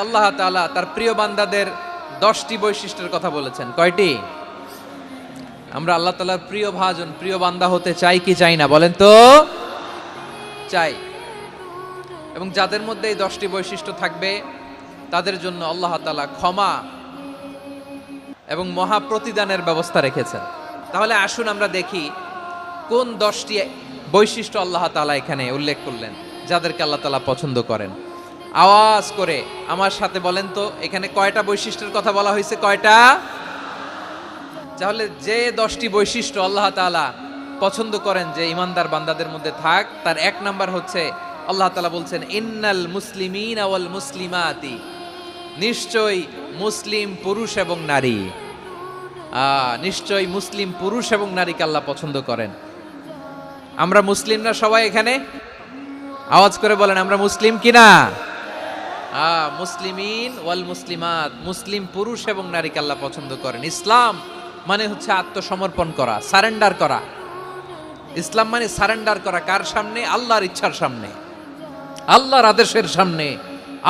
আল্লাহ তাআলা তার প্রিয় বান্দাদের 10টি বৈশিষ্ট্যের কথা বলেছেন। কয়টি? আমরা আল্লাহ তাআলার প্রিয় ভাজন, প্রিয় বান্দা হতে চাই কি চাই না বলেন তো? চাই। এবং যাদের মধ্যে এই 10টি বৈশিষ্ট্য থাকবে তাদের জন্য আল্লাহ তাআলা ক্ষমা এবং মহা প্রতিদানের ব্যবস্থা রেখেছেন। তাহলে আসুন আমরা দেখি কোন 10টি বৈশিষ্ট্য আল্লাহ তাআলা এখানে উল্লেখ করলেন যাদেরকে আল্লাহ তাআলা পছন্দ করেন। আওয়াজ করে আমার সাথে বলেন তো, এখানে কয়টা বৈশিষ্ট্যের কথা বলা হয়েছে? কয়টা? তাহলে যে 10টি বৈশিষ্ট্য আল্লাহ তাআলা পছন্দ করেন যে ইমানদার বান্দাদের মধ্যে থাক, তার 1 নাম্বার হচ্ছে আল্লাহ তাআলা বলছেন ইন্নাল মুসলিমিনা ওয়াল মুসলিমাতি, নিশ্চয়ই মুসলিম পুরুষ এবং নারী, নিশ্চয়ই মুসলিম পুরুষ এবং নারীকে আল্লাহ পছন্দ করেন। আমরা মুসলিমরা সবাই এখানে? আওয়াজ করে বলেন আমরা মুসলিম কিনা? মুসলিমিন ওয়াল মুসলিমাত, মুসলিম পুরুষ এবং নারীকে আল্লাহ পছন্দ করেন। ইসলাম মানে হচ্ছে আত্মসমর্পণ করা, সারেন্ডার করা। ইসলাম মানে সারেন্ডার করা কার সামনে? আল্লাহর ইচ্ছার সামনে, আল্লাহর আদেশের সামনে,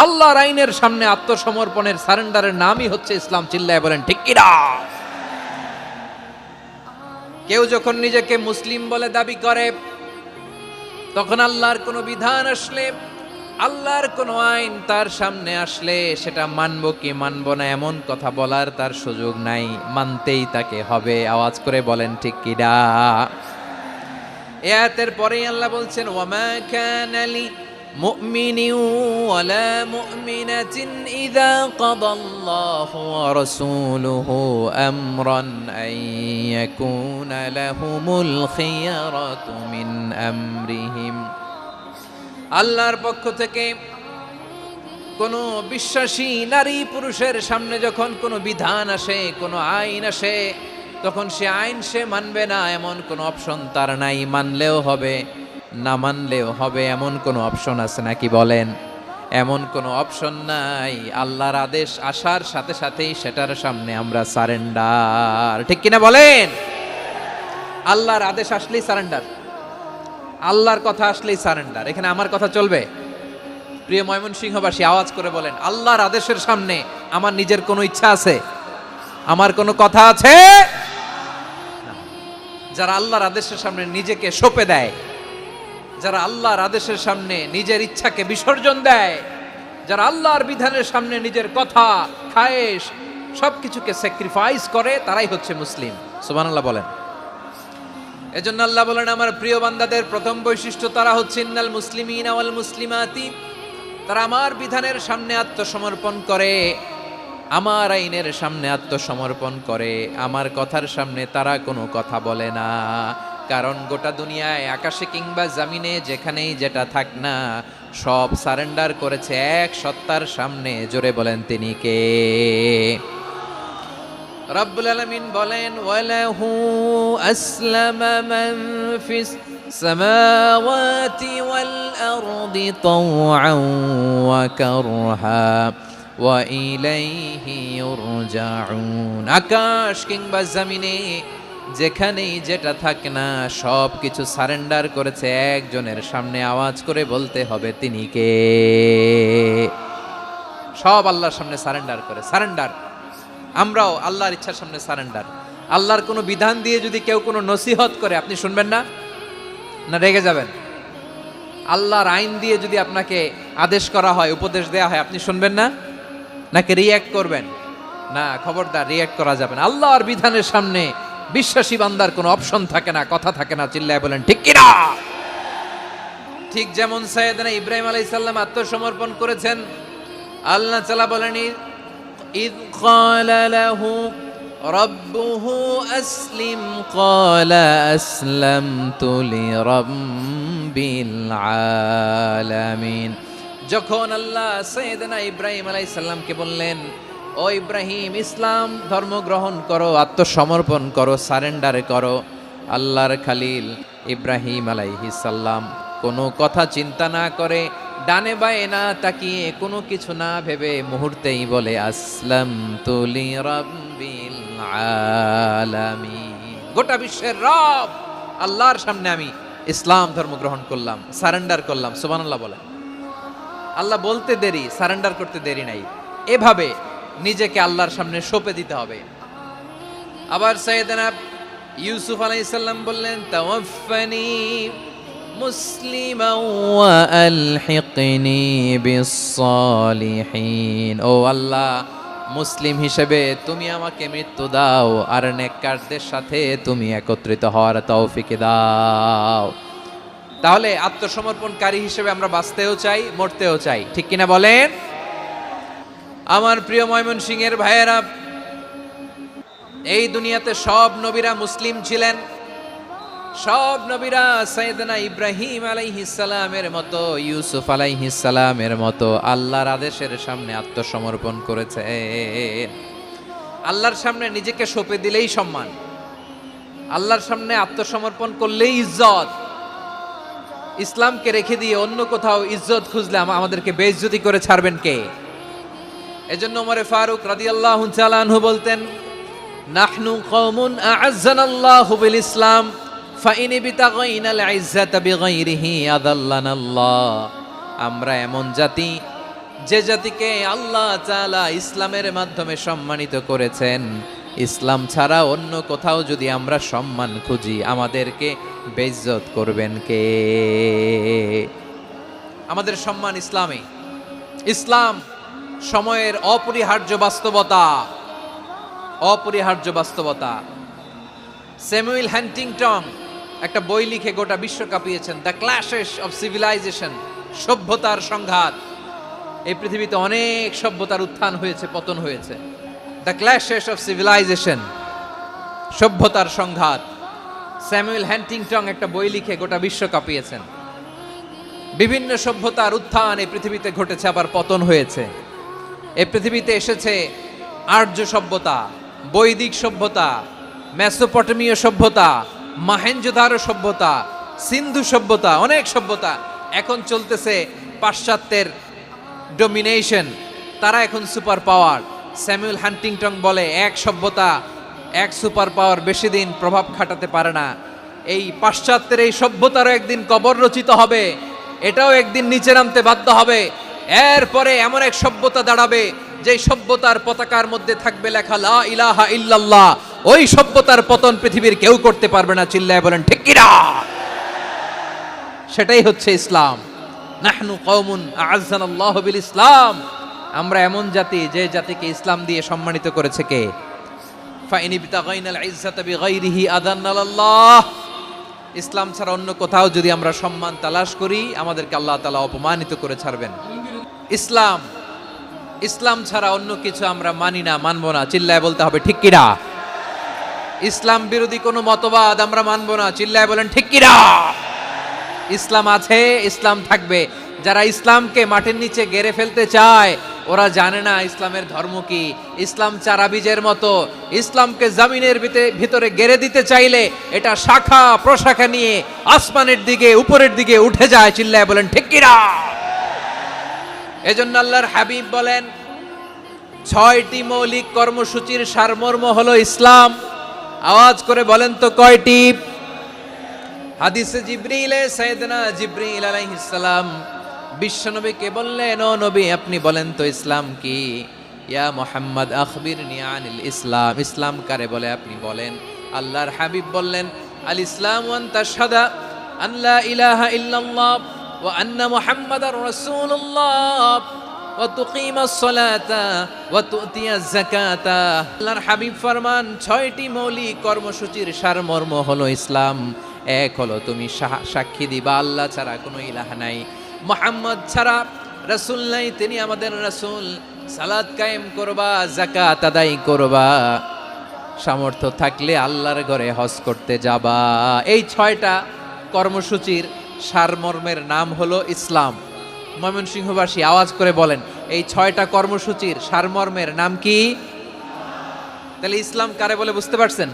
আল্লাহর আইনের সামনে আত্মসমর্পণের সারেন্ডারের নামই হচ্ছে ইসলাম। চিল্লায় বলেন ঠিক কিনা? কেউ যখন নিজেকে মুসলিম বলে দাবি করে, তখন আল্লাহর কোনো বিধান আসলে, আল্লাহর কোনো আইন তার সামনে আসলে সেটা মানবো কি মানবো না এমন কথা বলার তার সুযোগ নাই, মানতেই তাকে হবে। আওয়াজ করে বলেন ঠিক কিনা? এই আয়াতের পরেই আল্লাহ বলছেন ওয়ামা কানা লি মুমিনিন ওয়ালা মুমিনাতিন ইযা কাদাল্লাহু ওয়া রাসূলুহু আমরান আন ইয়াকুনা লাহুমুল খিয়ারাতু মিন আমরিহিম। আল্লাহর পক্ষ থেকে কোনো বিশ্বাসী নারী পুরুষের সামনে যখন কোনো বিধান আসে, কোনো আইন আসে, তখন সে আইন সে মানবে না এমন কোনো অপশন তার নাই। মানলেও হবে, না মানলেও হবে এমন কোনো অপশন আছে নাকি বলেন? এমন কোনো অপশন নাই। আল্লাহর আদেশ আসার সাথে সাথেই সেটার সামনে আমরা সারেন্ডার। ঠিক কিনা বলেন? আল্লাহর আদেশ আসলেই সারেন্ডার, আল্লাহর কথা আসলেই সারেন্ডার। এখানে আমার কথা চলবে? প্রিয় ময়মনসিংহবাসী আওয়াজ করে বলেন আল্লাহর আদেশের সামনে আমার নিজের কোনো ইচ্ছা আছে? আমার কোনো কথা আছে? যারা আল্লাহর আদেশের সামনে নিজেকে সঁপে দেয়, যারা আল্লাহর আদেশের সামনে নিজের ইচ্ছাকে বিসর্জন দেয়, যারা আল্লাহর বিধানের সামনে নিজের কথা, খায়েশ সবকিছুকে স্যাক্রিফাইস করে, তারাই হচ্ছে মুসলিম। সুবহানাল্লাহ বলেন। এজন্য আল্লাহ বলেন আমার প্রিয় বান্দাদের প্রথম বৈশিষ্ট্য তারা হচ্ছে ইন্নাল মুসলিমিনা ওয়াল মুসলিমাতি, তারা আমার বিধানের সামনে আত্মসমর্পণ করে, আমার আইনের সামনে আত্মসমর্পণ করে, আমার কথার সামনে তারা কোনো কথা বলে না। কারণ গোটা দুনিয়ায় আকাশে কিংবা জমিনে যেখানেই যেটা থাক না, সব সারেন্ডার করেছে এক সত্তার সামনে। জোরে বলেন তিনি কে? রব্বুল আলামিন বলেন ওয়ালাহু আসলামা মান ফিস সামাওয়াতি ওয়াল আরদি তাওআন ওয়া কারহা ওয়া ইলাইহি ইউরজাউন। আকাশ কিংবা জমিনে যেখানেই যেটা থাকে না, সব কিছু সারেন্ডার করেছে একজনের সামনে। আওয়াজ করে বলতে হবে তিনি কে? সব আল্লাহর সামনে সারেন্ডার করে। সারেন্ডার। আমরাও আল্লাহর ইচ্ছার সামনে সারেন্ডার। আল্লাহর কোনো বিধান দিয়ে যদি কেউ কোনো নসিহত করে, আপনি শুনবেন না? না রেগে যাবেন? আল্লাহর আইন দিয়ে যদি আপনাকে আদেশ করা হয়, উপদেশ দেয়া হয়, আপনি শুনবেন না? নাকি রিয়্যাক্ট করবেন? না, খবরদার, রিয়্যাক্ট করা যাবে না। আল্লাহর বিধানের সামনে বিশ্বাসী বান্দার কোনো অপশন থাকে না, কথা থাকে না। চিল্লায় বলেন ঠিক কিনা? ঠিক যেমন সাইয়েদনা ইব্রাহিম আলাইহিস সালাম আত্মসমর্পণ করেছেন। আল্লাহ তাআলা বলেন إذ قال له ربه أسلم قال أسلمت لرب العالمين। যখন আল্লাহ সাইয়েদনা ইব্রাহিম আলাইহিস সালামকে বললেন ও ইব্রাহিম ইসলাম ধর্ম গ্রহণ করো, আত্মসমর্পণ করো, সারেন্ডার করো, আল্লাহর খালিল ইব্রাহিম আলাইহিস সালাম কোনো কথা চিন্তা না করে, ডানে বায়ে না তাকিয়ে, কোনো কিছু না ভেবে মুহূর্তেই বলে আসলামতু লিরাব্বিল আলামিন। গোটা বিশ্বের রব আল্লাহর সামনে আমি ইসলাম ধর্ম গ্রহণ করলাম, সারেন্ডার করলাম। সুবহানাল্লাহ বলেন। আল্লাহ বলতে দেরি, সারেন্ডার করতে দেরি নাই। এভাবে নিজেকে আল্লাহর সামনে সঁপে দিতে হবে। আবার সাইয়েদনা ইউসুফ আলাইহিস সালাম বললেন, তাওয়াফফানি মুসলিমান ওয়া আলহিকনি বিস-সালিহিন। ও আল্লাহ, মুসলিম হিসেবে তুমি আমাকে মৃত্যু দাও, আর নেককারদের সাথে তুমি একত্রিত হওয়ার তৌফিক দাও। তাহলে আত্মসমর্পণকারী হিসেবে আমরা বাঁচতেও চাই, মরতেও চাই, ঠিক কিনা বলেন? আমার প্রিয় ময়মনসিংহের ভাইয়েরা, এই দুনিয়াতে সব নবীরা মুসলিম ছিলেন। সব নবীরা সাইয়েদনা ইব্রাহিম আলাইহিস সালামের মতো, ইউসুফ আলাইহিস সালামের মতো আল্লাহর আদেশের সামনে আত্মসমর্পণ করেছে। আল্লাহর সামনে নিজেকে সঁপে দিলেই সম্মান, আল্লাহর সামনে আত্মসমর্পণ করলেই ইজ্জত। ইসলামকে রেখে দিয়ে অন্য কোথাও ইজ্জত খুঁজলে আমাদেরকে বেইজ্জতি করে ছাড়বেন কে? এজন্য ওমর ফারুক রাদিয়াল্লাহু তাআলা আনহু বলতেন, নাহনু কওমুন আ'আজ্জানাল্লাহু বিল ইসলাম ফাইন বিতাগাইনাল ইজ্জাতা বিগাইরিহি আযাল্লানাল্লাহ। আমরা এমন জাতি, যে জাতিকে আল্লাহ তাআলা ইসলামের মাধ্যমে সম্মানিত করেছেন। ইসলাম ছাড়া অন্য কোথাও যদি আমরা সম্মান খুঁজি, আমাদেরকে বেইজ্জত করবেন কে? আমাদের সম্মান ইসলামে। ইসলাম সময়ের অপরিহার্য বাস্তবতা, অপরিহার্য বাস্তবতা। স্যামুয়েল হান্টিংটন একটা বই লিখে গোটা বিশ্ব কাঁপিয়েছেন, দ্য ক্ল্যাশেস অফ সিভিলাইজেশন, সভ্যতার সংঘাত। এই পৃথিবীতে অনেক সভ্যতার উত্থান হয়েছে, পতন হয়েছে। দ্য ক্ল্যাশেস অফ সিভিলাইজেশন, সভ্যতার সংঘাত। স্যামুয়েল হান্টিংটন একটা বই লিখে গোটা বিশ্ব কাঁপিয়েছেন। বিভিন্ন সভ্যতার উত্থান এই পৃথিবীতে ঘটেছে, আবার পতন হয়েছে। এই পৃথিবীতে এসেছে আর্য সভ্যতা, বৈদিক সভ্যতা, মেসোপটেমীয় সভ্যতা, মহেঞ্জোদারো সভ্যতা, সিন্ধু সভ্যতা, অনেক সভ্যতা। এখন চলতেছে পাশ্চাত্যের ডমিনেশন, তারা এখন সুপার পাওয়ার। স্যামুয়েল হান্টিংটন বলে, এক সভ্যতা, এক সুপার পাওয়ার বেশি দিন প্রভাব খাটাতে পারে না। এই পাশ্চাত্যের এই সভ্যতারও একদিন কবর রচিত হবে, এটাও একদিন নিচে নামতে বাধ্য হবে। এরপরে এমন এক সভ্যতা দাঁড়াবে, যে সভ্যতার পতাকার মধ্যে থাকবে লেখা লা ইলাহা ইল্লাল্লাহ। ওই সভ্যতার পতন পৃথিবীর কেউ করতে পারবে না, চিল্লায় বলেন ঠিক কিনা? সেটাই হচ্ছে ইসলাম। নাহনু কওমুন আ'আজ্জানাল্লাহু বিল ইসলাম। আমরা এমন জাতি, যে জাতিকে ইসলাম দিয়ে সম্মানিত করেছে কে? ফাইন বিতাগাইনাল ইজ্জাতা বিগাইরিহি আযান্নাল্লাহ। ইসলাম ছাড়া অন্য কোথাও যদি আমরা সম্মান তালাশ করি, আমাদেরকে আল্লাহ তাআলা অপমানিত করে ছাড়বেন। ইসলাম, ইসলাম ছাড়া অন্য কিছু আমরা মানি না, মানব না, চিল্লায় বলতে হবে ঠিক কিনা? ইসলাম বিরোধী কোনো মতবাদ আমরা মানব না, চিল্লায় বলেন ঠিক কিনা? ইসলাম আছে, ইসলাম থাকবে। যারা ইসলামকে মাটির নিচে গেড়ে ফেলতে চায়, ওরা জানে না ইসলামের ধর্ম কি। ইসলাম চারা বীজের মতো, ইসলামকে জমিনের ভিতরে গেড়ে দিতে চাইলে এটা শাখা প্রশাখা নিয়ে আসমানের দিকে, উপরের দিকে উঠে যায়, চিল্লায় বলেন ঠিক কিনা? এজন্য আল্লাহর হাবিব বলেন, 6টি মৌলিক কর্মসূচির সারমর্ম হলো ইসলাম। আওয়াজ করে বলেন তো কয়টি? হাদিসে জিবরিলে সাইয়েদনা জিবরিল আলাইহিস সালাম বিশ্বনবীকে বললেন, ও নবী, আপনি বলেন তো ইসলাম কি? ইয়া মুহাম্মদ আখবিরনি আনিল ইসলাম। ইসলাম কারে বলে আপনি বলেন। আল্লাহর হাবিব বললেন, আল ইসলাম ওয়ান তাশহাদা আন লা ইলাহা ইল্লাল্লাহ ওয়া আন্না মুহাম্মাদার রাসূলুল্লাহ ওয়া তুকিমাস সালাতা ওয়া তুতিয়াজ যাকাতা। আল্লাহর হাবিব ফরমান, 6টি মৌলিক কর্মসূচির সারমর্ম হলো ইসলাম। এক হলো তুমি সাক্ষী দিবা আল্লাহ ছাড়া কোনো ইলাহ নাই, মুহাম্মদ ছাড়া রাসূল নাই, তিনি আমাদের রাসূল। সালাত কায়েম করবা, যাকাত আদায় করবা, সামর্থ্য থাকলে আল্লাহর ঘরে হজ করতে যাবা। এই 6টা কর্মসূচির সারমর্মের নাম হলো ইসলাম। ময়মনসিংহবাসী আওয়াজ করে বলেন, এই 6টা কর্মসূচির সারমর্মের নাম কি? তাহলে ইসলাম কারে বলে বুঝতে পারছেন?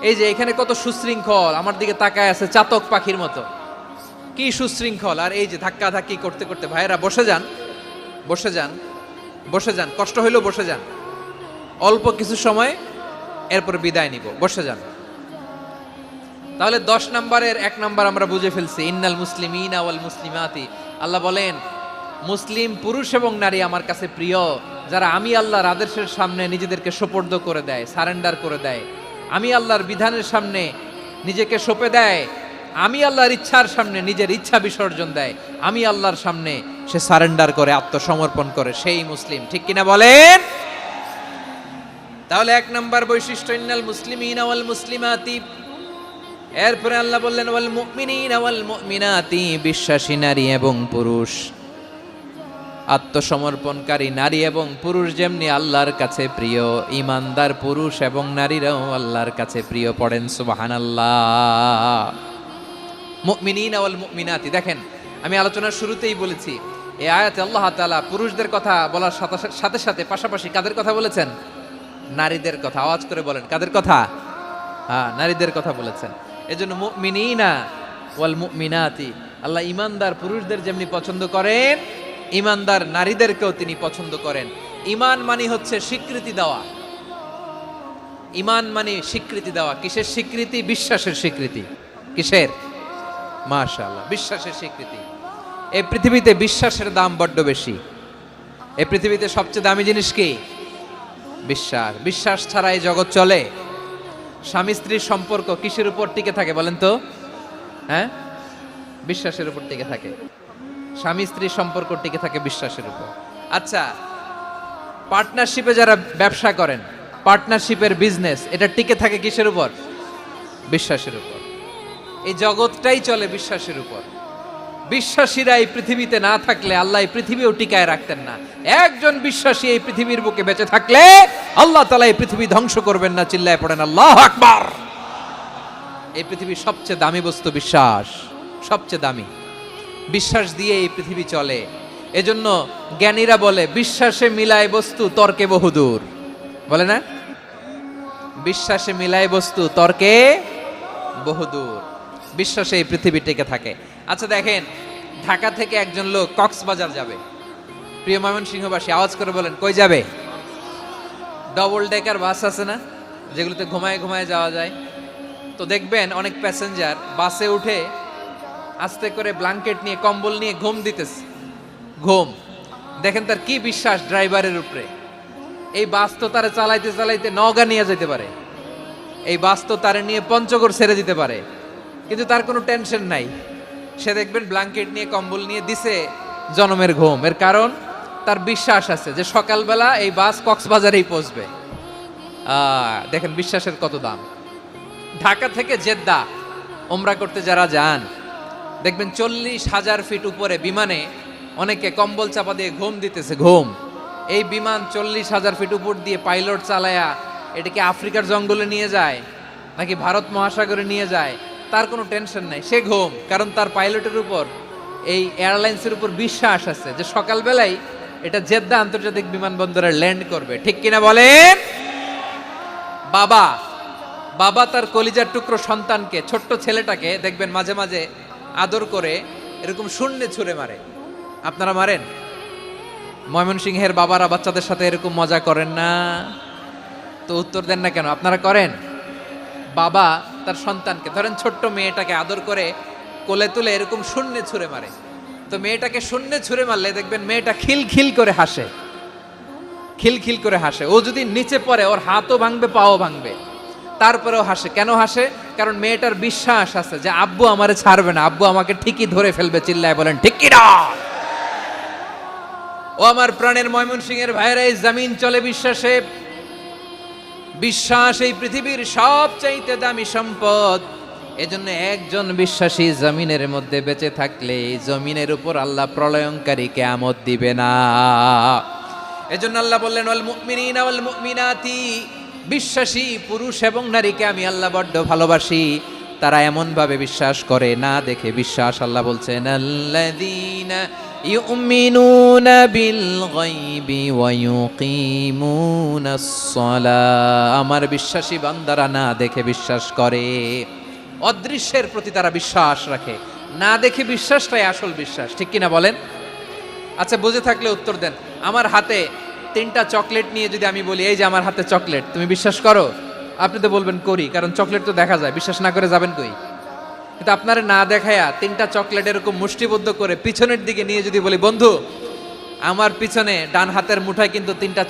এই যে এখানে কত সুশৃঙ্খল, আমার দিকে তাকায় আছে চাতক পাখির মতো, কি সুশৃঙ্খল। আর এই যে ধাক্কা ধাক্কি করতে করতে, ভাইয়েরা বসে যান, বসে যান, বসে যান, কষ্ট হইলেও বসে যান, অল্প কিছু সময়, এরপর বিদায় নিব, বসে যান। তাহলে 10 নম্বরের 1 নম্বর আমরা বুঝে ফেলছি, ইন্নাল মুসলিমিনা ওয়াল মুসলিমাতি। আল্লাহ বলেন, মুসলিম পুরুষ এবং নারী আমার কাছে প্রিয়, যারা আমি আল্লাহর আদেশের সামনে নিজেদেরকে সোপর্দ করে দেয়, সারেন্ডার করে দেয়, আমি আল্লাহর বিধানের সামনে নিজেকে সঁপে দেয়, আমি আল্লাহর ইচ্ছার সামনে নিজের ইচ্ছা বিসর্জন দেয়, আমি আল্লাহর সামনে সে সারেন্ডার করে, আত্মসমর্পণ করে, সেই মুসলিম। ঠিক কিনা বলেন? তাহলে 1 নম্বর বৈশিষ্ট্য ইন্নাল মুসলিমিনা ওয়াল মুসলিমাতি। এরপরে আল্লাহ বললেন ওয়াল মুমিনিনা ওয়াল মুমিনাতি, বিশ্বাসী নারী এবং পুরুষ, আত্মসমর্পণকারী নারী এবং পুরুষ যেমনি আল্লাহর কাছে প্রিয়, ইমানদার পুরুষ এবং নারীরাও আল্লাহর কাছে প্রিয়। পড়েন সুবহানাল্লাহ। মুমিনিনা ওয়াল মুমিনাতি, দেখেন আমি আলোচনার শুরুতেই বলেছি এই আয়াতে আল্লাহ তাআলা পুরুষদের কথা বলার সাথে সাথে পাশাপাশি কাদের কথা বলেছেন? নারীদের কথা। আওয়াজ করে বলেন, কাদের কথা? হ্যাঁ, নারীদের কথা বলেছেন। এজন্য মুমিনিনা ওয়াল মুমিনাতি, আল্লাহ ইমানদার পুরুষদের যেমনি পছন্দ করেন, ইমানদার নারীদেরকেও তিনি পছন্দ করেন। ঈমান মানে হচ্ছে স্বীকৃতি দেওয়া। ঈমান মানে স্বীকৃতি দেওয়া। কিসের স্বীকৃতি? বিশ্বাসের স্বীকৃতি। কিসের? মাশাআল্লাহ, বিশ্বাসের স্বীকৃতি। এই পৃথিবীতে বিশ্বাসের দাম বড্ড বেশি। এই পৃথিবীতে সবচেয়ে দামি জিনিস কি? বিশ্বাস। বিশ্বাস ছাড়া এই জগৎ চলে? স্বামী স্ত্রীর সম্পর্ক কিসের উপর টিকে থাকে বলেন তো? হ্যাঁ, বিশ্বাসের উপর টিকে থাকে। স্বামী স্ত্রীর সম্পর্ক টিকে থাকে বিশ্বাসের উপর। আচ্ছা, পার্টনারশিপে যারা ব্যবসা করেন, পার্টনারশিপের বিজনেস, এটা টিকে থাকে কিসের উপর? বিশ্বাসের উপর। এই জগৎটাই চলে বিশ্বাসের উপর। বিশ্বাসীরা এই পৃথিবীতে না থাকলে আল্লাহ এই পৃথিবীও টিকায় রাখতেন না। একজন বিশ্বাসী এই পৃথিবীর বুকে বেঁচে থাকলে আল্লাহ তাআলা এই পৃথিবী ধ্বংস করবেন না। চিল্লায় পড়েন আল্লাহু আকবার। এই পৃথিবীর সবচেয়ে দামি বস্তু বিশ্বাস, সবচেয়ে দামি। বিশ্বাস দিয়ে এই পৃথিবী চলে। এজন্য জ্ঞানীরা বলে বিশ্বাসে মিলায় বস্তু, তর্কে বহুদূর। বলে না? বিশ্বাসে মিলায় বস্তু, তর্কে বহুদূর। বিশ্বাসে এই পৃথিবী টিকে থাকে। আচ্ছা দেখেন, ঢাকা থেকে একজন লোক কক্সবাজার যাবে। প্রিয় ময়মনসিংহবাসী, আওয়াজ করে বলেন কই যাবে? ডবল ডেকার বাস আছে না, যেগুলোতে ঘুমায় ঘুমায় যাওয়া যায়। তো দেখবেন অনেক প্যাসেঞ্জার বাসে উঠে আস্তে করে ব্ল্যাঙ্কেট নিয়ে, কম্বল নিয়ে ঘুম দিতেছে। ঘুম দেখেন তার কি বিশ্বাস ড্রাইভারের উপরে। এই বাস তো তারা চালাইতে চালাইতে নওগাঁ নিয়ে যেতে পারে, এই বাস তো তারা নিয়ে পঞ্চগড় ছেড়ে দিতে পারে, কিন্তু তার কোনো টেনশন নাই। সে দেখবেন ব্ল্যাঙ্কেট নিয়ে, কম্বল নিয়ে দিছে জনমের ঘুম। এর কারণ তার বিশ্বাস আছে যে সকালবেলা এই বাস কক্সবাজারেই পৌঁছবে। দেখেন বিশ্বাসের কত দাম। ঢাকা থেকে জেদ্দা ওমরা করতে যারা যান, দেখবেন 40,000 ফিট উপরে বিমানে অনেকে কম্বল চাপা দিয়ে ঘুম দিতেছে। ঘুম। এই বিমান 40,000 ফিট উপর দিয়ে পাইলট চালায়া এটাকে আফ্রিকার জঙ্গলে নিয়ে যায় নাকি ভারত মহাসাগরে নিয়ে যায়, তার কোনো টেনশন নাই। সে ঘুম, কারণ তার পাইলটের উপর, এই এয়ারলাইন্সের উপর বিশ্বাস আছে যে সকালবেলায় এটা জেদ্দা আন্তর্জাতিক বিমানবন্দরে ল্যান্ড করবে। ঠিক কিনা বলেন? বাবা বাবা তার কলিজার টুকরো সন্তানকে, ছোট্ট ছেলেটাকে দেখবেন মাঝে মাঝে আদর করে এরকম শূন্যে ছুঁড়ে মারে। আপনারা মারেন? ময়মনসিংহের বাবারা বাচ্চাদের সাথে এরকম মজা করেন না? তো উত্তর দেন না কেন? আপনারা করেন? বাবা তার সন্তানকে, ধরেন ছোট্ট মেয়েটাকে আদর করে কোলে তুলে এরকম শূন্যে ছুঁড়ে মারে। তো মেয়েটাকে শূন্যে ছুঁড়ে মারলে দেখবেন মেয়েটা খিলখিল করে হাসে, খিলখিল করে হাসে। ও যদি নিচে পড়ে ওর হাতও ভাঙবে, পাও ভাঙবে, তারপরেও হাসে। কেন হাসে? কারণ মেয়েটার বিশ্বাস আছে যে আব্বু আমারে ছাড়বে না, আব্বু আমাকে ঠিকই ধরে ফেলবে। চিল্লায় বলেন ঠিক কি না? ও আমার প্রাণের ময়মনসিংহের ভাইরা, এই জমিন চলে বিশ্বাসে। বিশ্বাস এই পৃথিবীর সবচাইতে দামি সম্পদ। এজন্য একজন বিশ্বাসী জমিনের মধ্যে বেঁচে থাকলে এই জমিনের উপর আল্লাহ প্রলয়ঙ্কারী কিয়ামত দিবে না। এজন্য আল্লাহ বললেন ওয়াল মুমিনিনা ওয়াল মুমিনাতি, বিশ্বাসী পুরুষ এবং নারীকে আমি আল্লাহ বড্ড ভালোবাসি। তারা এমন ভাবে বিশ্বাস করে, না দেখে বিশ্বাস। আল্লাহ বলছেন আল্লাযীনা ইউমিনুনা বিল গায়বি ওয়া ইউকিমুনাস সালাহ, আমার বিশ্বাসী বান্দারা না দেখে বিশ্বাস করে। অদৃশ্যের প্রতি তারা বিশ্বাস রাখে, না দেখে বিশ্বাসটাই আসল বিশ্বাস। ঠিক কিনা বলেন? আচ্ছা, বুঝে থাকলে উত্তর দেন। আমার হাতে 3টা চকলেট নিয়ে যদি আমি বলি এই যে আমার হাতে চকলেট, তুমি বিশ্বাস করো? আপনি তো বলবেন করি, কারণ চকলেট তো দেখা যায়। বিশ্বাস না করে যাবেন কই? কিন্তু আপনারে না দেখায়া 3টা চকলেট এরকম মুষ্টিবদ্ধ করে পিছনের দিকে নিয়ে যদি বলি বন্ধু আমার পিছনে ডান হাতের মুঠায় কিন্তু তিনটা